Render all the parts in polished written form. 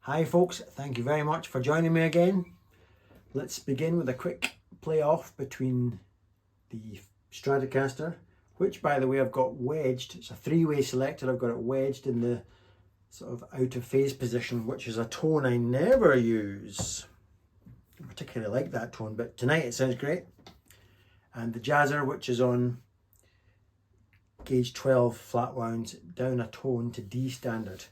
Hi folks, thank you very much for joining me again. Let's begin with a quick play off between the Stratocaster, which by the way I've got wedged. It's a three-way selector. I've got it wedged in the sort of out of phase position, which is a tone I never use. I particularly like that tone, but tonight it sounds great. And the Jazzer, which is on gauge 12 flat wound, down a tone to D standard.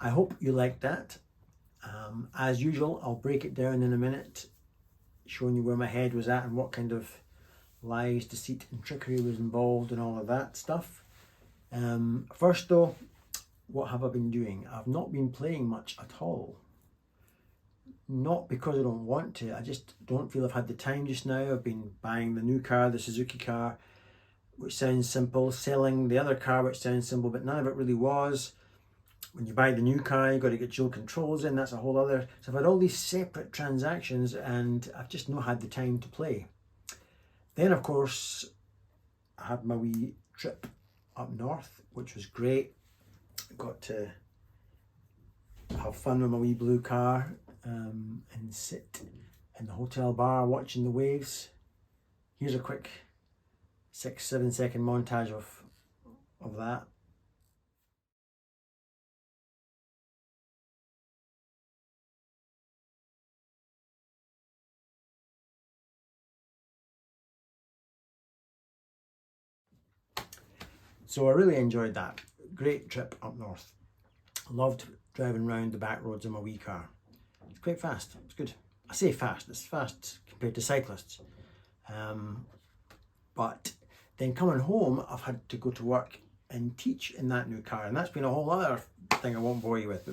I hope you liked that. As usual, I'll break it down in a minute, showing you where my head was at and what kind of lies, deceit and trickery was involved and all of that stuff. First though, what have I been doing? I've not been playing much at all. Not because I don't want to, I just don't feel I've had the time just now. I've been buying the new car, the Suzuki car, which sounds simple, selling the other car, which sounds simple, but none of it really was. When you buy the new car, you've got to get dual controls in, that's a whole other. So I've had all these separate transactions and I've just not had the time to play. Then of course, I had my wee trip up north, which was great. Got to have fun with my wee blue car and sit in the hotel bar watching the waves. Here's a quick 6-7 second montage of that. So I really enjoyed that. great trip up north. Loved driving around the back roads in my wee car. It's quite fast, it's good. I say fast, it's fast compared to cyclists. But then coming home, I've had to go to work and teach in that new car, and that's been a whole other thing I won't bore you with.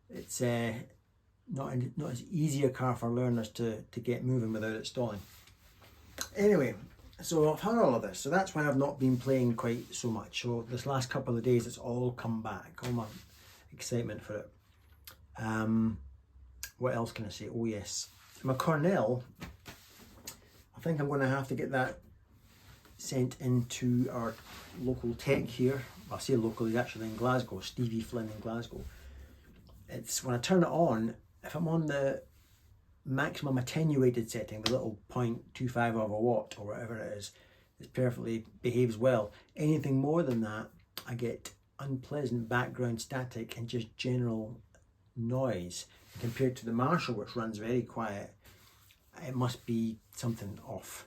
It's not as easy a car for learners to get moving without it stalling. Anyway, so I've had all of this, so that's why I've not been playing quite so much. So this last couple of days, it's all come back, all my excitement for it. What else can I say? Oh yes, my Cornell, I think I'm going to have to get that sent into our local tech here. I say local, he's actually in Glasgow, Stevie Flynn in Glasgow. It's when I turn it on, if I'm on the maximum attenuated setting, the little 0.25 of a watt or whatever it is, it perfectly behaves well. Anything more than that, I get unpleasant background static and just general noise. Compared to the Marshall, which runs very quiet, it must be something off.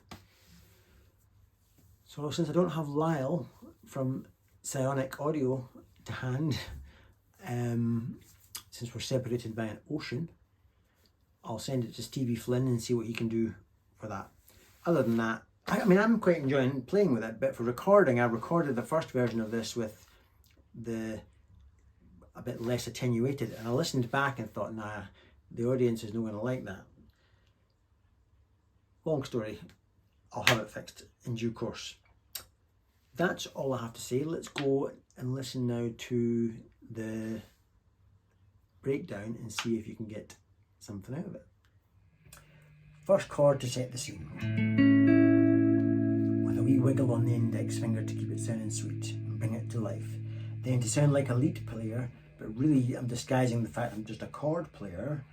So since I don't have Lyle from Psionic Audio to hand, since we're separated by an ocean, I'll send it to Stevie Flynn and see what he can do for that. Other than that, I mean, I'm quite enjoying playing with it, but for recording, I recorded the first version of this with a bit less attenuated, and I listened back and thought, nah, the audience is not going to like that. Long story, I'll have it fixed in due course. That's all I have to say. Let's go and listen now to the breakdown and see if you can get something out of it. First chord to set the scene, with a wee wiggle on the index finger to keep it sounding sweet and bring it to life. Then to sound like a lead player, but really I'm disguising the fact I'm just a chord player.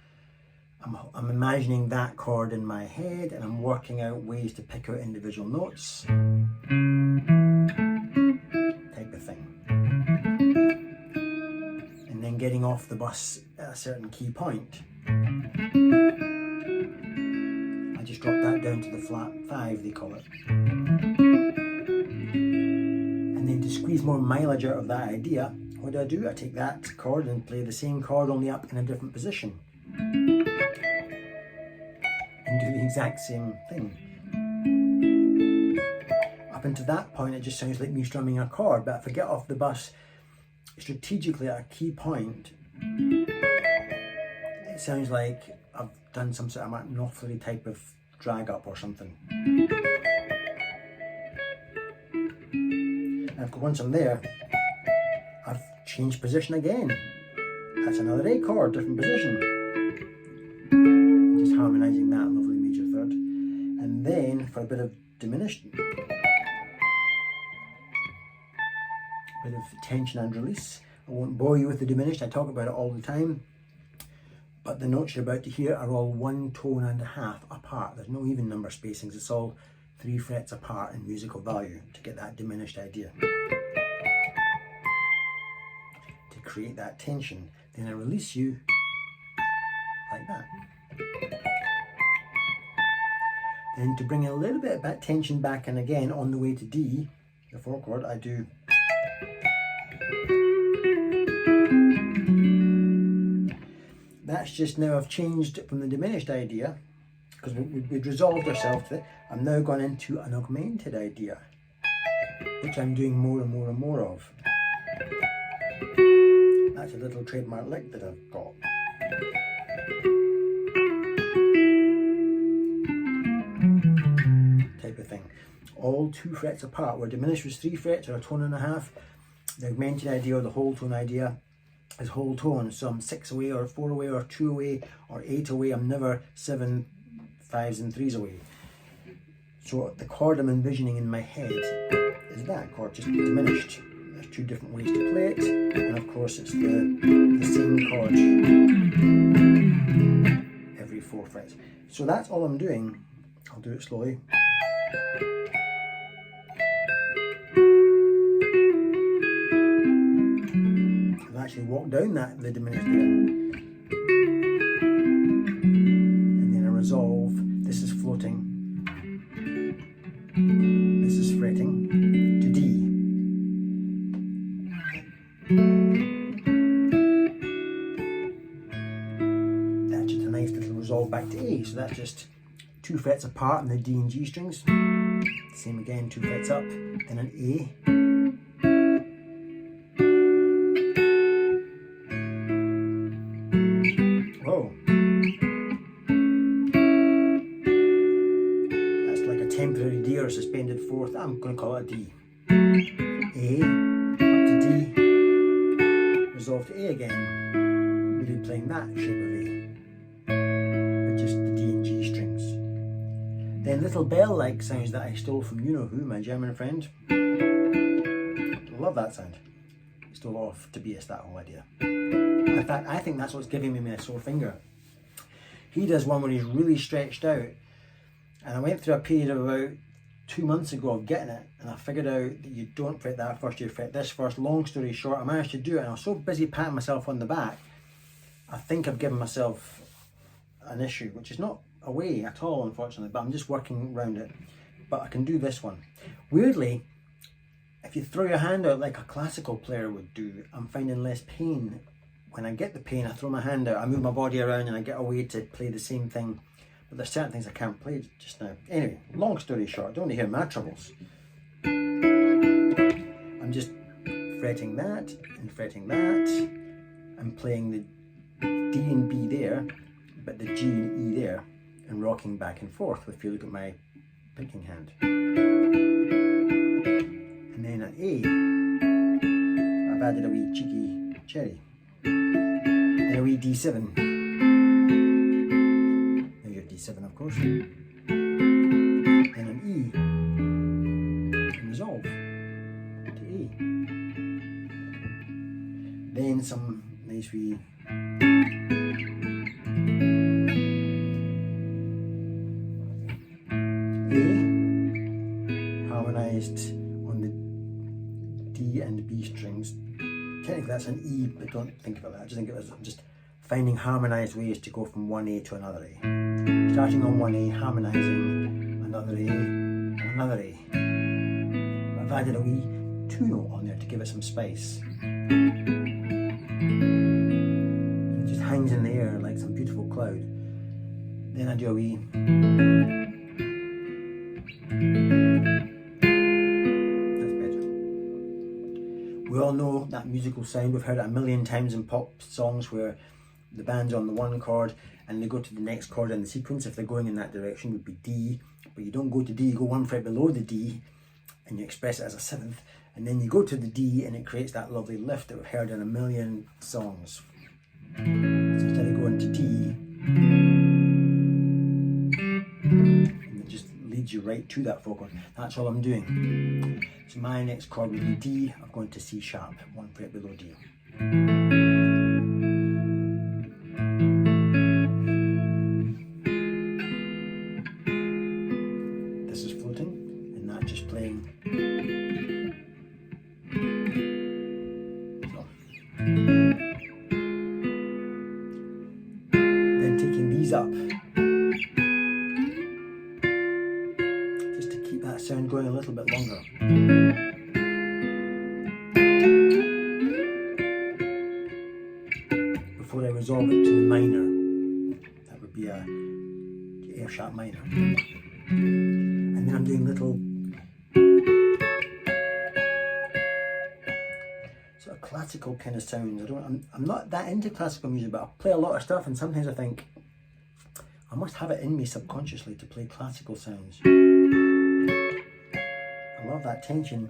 I'm imagining that chord in my head, and I'm working out ways to pick out individual notes, type of thing. And then getting off the bus at a certain key point. I just drop that down to the flat 5, they call it. And then to squeeze more mileage out of that idea, what do? I take that chord and play the same chord only up in a different position. And do the exact same thing. Up until that point, it just sounds like me strumming a chord, but if I get off the bus strategically at a key point, it sounds like I've done some sort of monopoly type of drag up or something. And once I'm there, I've changed position again. That's another A chord, different position. Just harmonising that lovely major third. And then for a bit of diminished, bit of tension and release. I won't bore you with the diminished, I talk about it all the time. But the notes you're about to hear are all 1 tone and a half apart. There's no even number spacings, it's all 3 frets apart in musical value to get that diminished idea. To create that tension, then I release you like that. Then to bring a little bit of that tension back in again on the way to D, the 4 chord, I do. That's just now I've changed from the diminished idea, because we'd resolved ourselves to it. I'm now gone into an augmented idea, which I'm doing more and more and more of. That's a little trademark lick that I've got. Type of thing. All 2 frets apart, where diminished was 3 frets or a tone and a half. The augmented idea or the whole tone idea is whole tone. So I'm 6 away or 4 away or 2 away or 8 away. I'm never 7, 5s and 3s away. So the chord I'm envisioning in my head is that chord, just diminished. There's 2 different ways to play it, and of course it's the same chord every 4 frets. So that's all I'm doing. I'll do it slowly. I'll actually walk down the diminished there. And then I resolve. This is floating. This is fretting to D. That's just a nice little resolve back to A. So that's just 2 frets apart on the D and G strings. Same again, 2 frets up, then an A. Whoa. That's like a temporary D or a suspended fourth. I'm going to call it a D. A, up to D, resolve to A again, really playing that shape of A, with just the D and G strings. Then little bell-like sounds that I stole from you-know-who, my German friend. I love that sound. Stole off Tobias, that whole idea. In fact, I think that's what's giving me my sore finger. He does one where he's really stretched out, and I went through a period of about 2 months ago of getting it, and I figured out that you don't fret that first, you fret this first. Long story short, I managed to do it, and I was so busy patting myself on the back, I think I've given myself an issue, which is not a way at all, unfortunately, but I'm just working around it. But I can do this one. Weirdly, if you throw your hand out like a classical player would do, I'm finding less pain. When I get the pain, I throw my hand out, I move my body around, and I get a way to play the same thing. But there's certain things I can't play just now. Anyway, long story short, don't want to hear my troubles. I'm just fretting that and fretting that. I'm playing the D and B there, but the G and E there, and rocking back and forth if you look at my picking hand. And then at A, I've added a wee cheeky cherry. Then a wee D7. D7, of course, and an E, and resolve to E. Then some nice wee A, harmonised on the D and B strings. Technically that's an E, but don't think about that. I just think it was just finding harmonised ways to go from one A to another A. Starting on one A, harmonising another A, and another A. I've added a wee 2 note on there to give it some space. It just hangs in the air like some beautiful cloud. Then I do a wee. That's better. We all know that musical sound. We've heard it a million times in pop songs where the band's on the one chord and they go to the next chord in the sequence. If they're going in that direction, would be D, but you don't go to D, you go 1 fret below the D and you express it as a 7th, and then you go to the D and it creates that lovely lift that we've heard in a million songs. So instead of going to D, and it just leads you right to that focal. That's all I'm doing. So my next chord would be D. I'm going to C sharp, 1 fret below D. Up just to keep that sound going a little bit longer. Before I resolve it to the minor, that would be a F sharp minor, and then I'm doing little sort of classical kind of sounds. I'm not that into classical music, but I play a lot of stuff, and sometimes I think I must have it in me subconsciously to play classical sounds. I love that tension.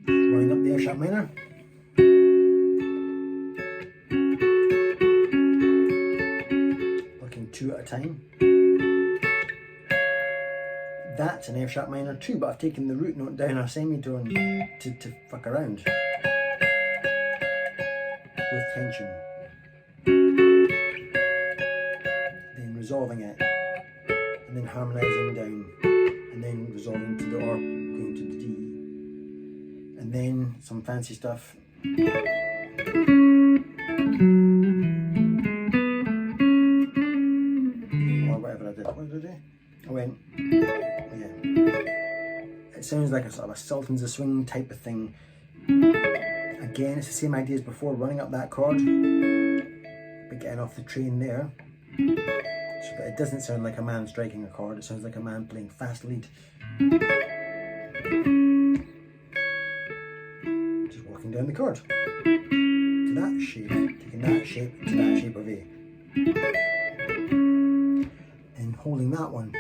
Running up the F sharp minor. Working 2 at a time. That's an F sharp minor too, but I've taken the root note down a semitone to fuck around with tension. Then resolving it, and then harmonising down, and then resolving to the or going to the D, and then some fancy stuff. Or whatever I did. What did I do? Oh, went, yeah. It sounds like a sort of a Sultans of Swing type of thing. Again, it's the same idea as before, running up that chord, but getting off the train there, so that it doesn't sound like a man striking a chord, it sounds like a man playing fast lead. Just walking down the chord to that shape, taking that shape to that shape of A. And holding that one.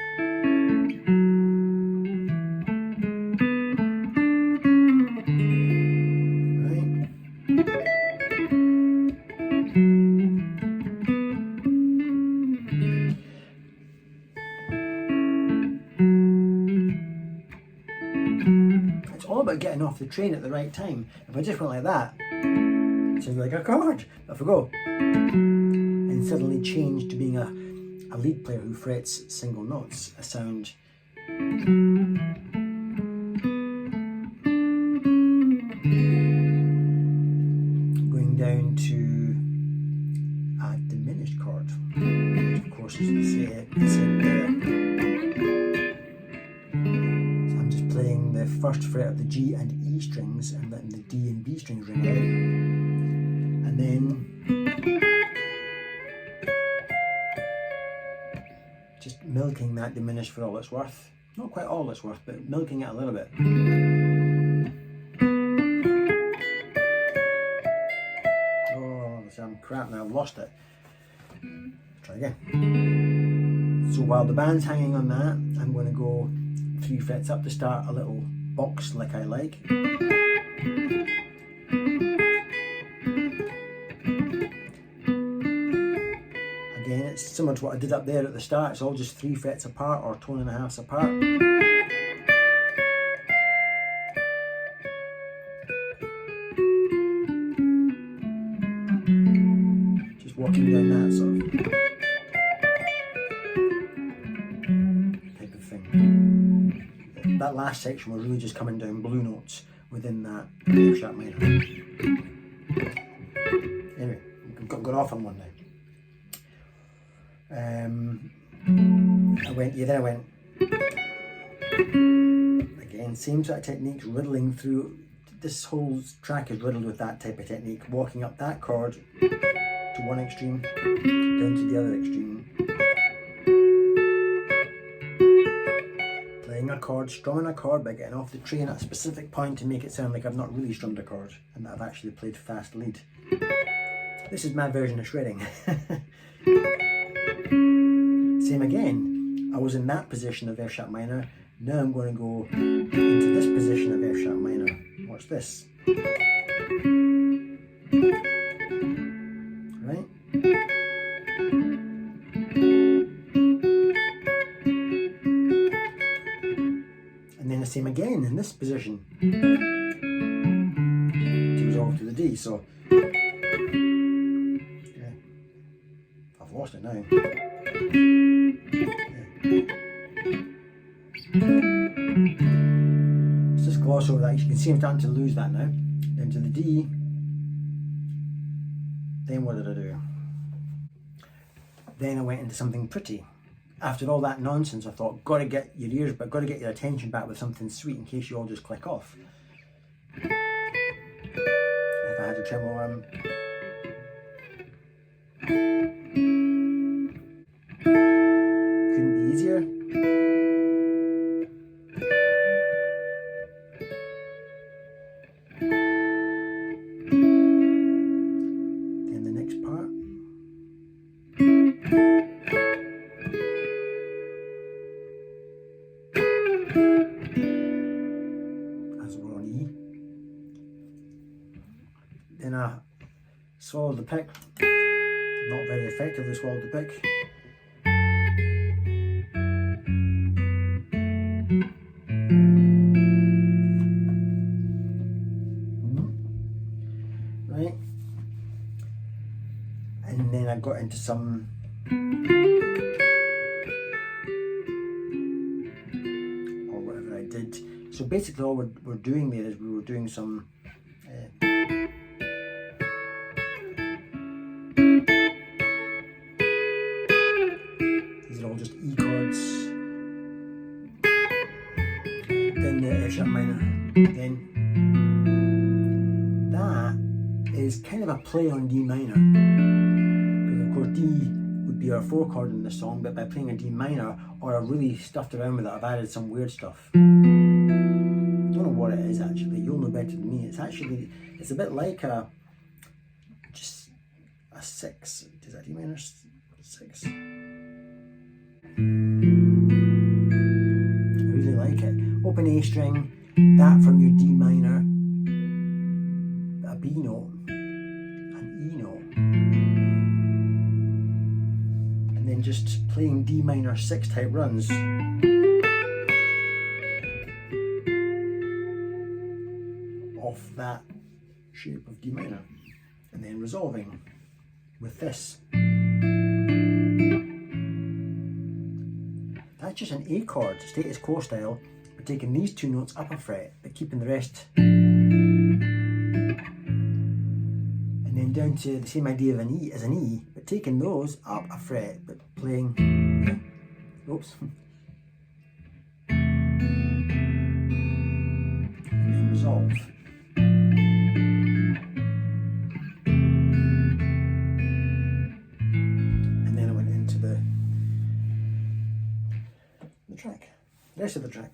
It's all about getting off the train at the right time. If I just went like that, it sounds like a chord. If I go and suddenly change to being a lead player who frets single notes, a sound going down to a diminished chord, which of course is the same there. So I'm just playing the first fret of the G and E strings and letting the D and B strings ring out, and then just milking that diminished for all it's worth. Not quite all it's worth, but milking it a little bit. Oh, I'm crap now, I've lost it. Try again. So while the band's hanging on that, I'm going to go 3 frets up to start a little box like I like. Again, it's similar to what I did up there at the start. It's all just 3 frets apart or tone and a halves apart. Just walking down that sort of type of thing. That last section was really just coming down blue notes within that F sharp minor. Anyway, got off on one now. I went again, same sort of technique, riddling through. This whole track is riddled with that type of technique, walking up that chord to one extreme, down to the other extreme, playing a chord, strumming a chord by getting off the train at a specific point to make it sound like I've not really strummed a chord and that I've actually played fast lead. This is my version of shredding. Same again, I was in that position of F sharp minor, now I'm going to go into this position of F sharp minor. Watch this. Right? And then the same again in this position to resolve to the D, so yeah. I've lost it now. Let's just gloss over that. You can see I'm starting to lose that now. Down to the D. Then what did I do? Then I went into something pretty. After all that nonsense, I thought, gotta get your ears, but gotta get your attention back with something sweet in case you all just click off. If I had a tremolo arm. Couldn't be easier. Then the next part. As we're on E. Then I swallowed the pick. Not very effectively swallowed the pick. Right, and then I got into some or whatever I did. So basically all we're doing there is we were doing some these are all just E chords Then the F sharp minor. Then that is kind of a play on D minor, because of course D would be our 4 chord in the song, but by playing a D minor, or I've really stuffed around with it, I've added some weird stuff. I don't know what it is actually, you'll know better than me. It's actually, it's a bit like just a 6. Is that D minor 6? I really like it. Open A string, that from your D minor, a B note, an E note, and then just playing D minor 6 type runs. Off that shape of D minor, and then resolving with this. That's just an A chord, status quo style. We're taking these 2 notes up a fret, but keeping the rest, and then down to the same idea of an E as an E, but taking those up a fret, but playing, oops, and then resolve. And then I went into the track, the rest of the track.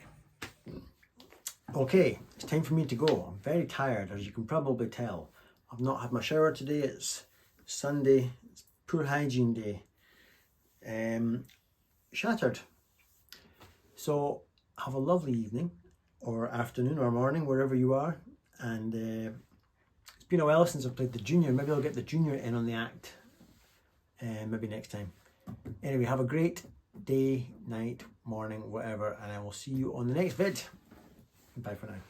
Okay, it's time for me to go. I'm very tired, as you can probably tell. I've not had my shower today. It's Sunday. It's poor hygiene day. Shattered. So have a lovely evening or afternoon or morning, wherever you are. And it's been a while since I've played the junior. Maybe I'll get the junior in on the act. Maybe next time. Anyway, have a great day, night, morning, whatever, and I will see you on the next vid. Bye for now.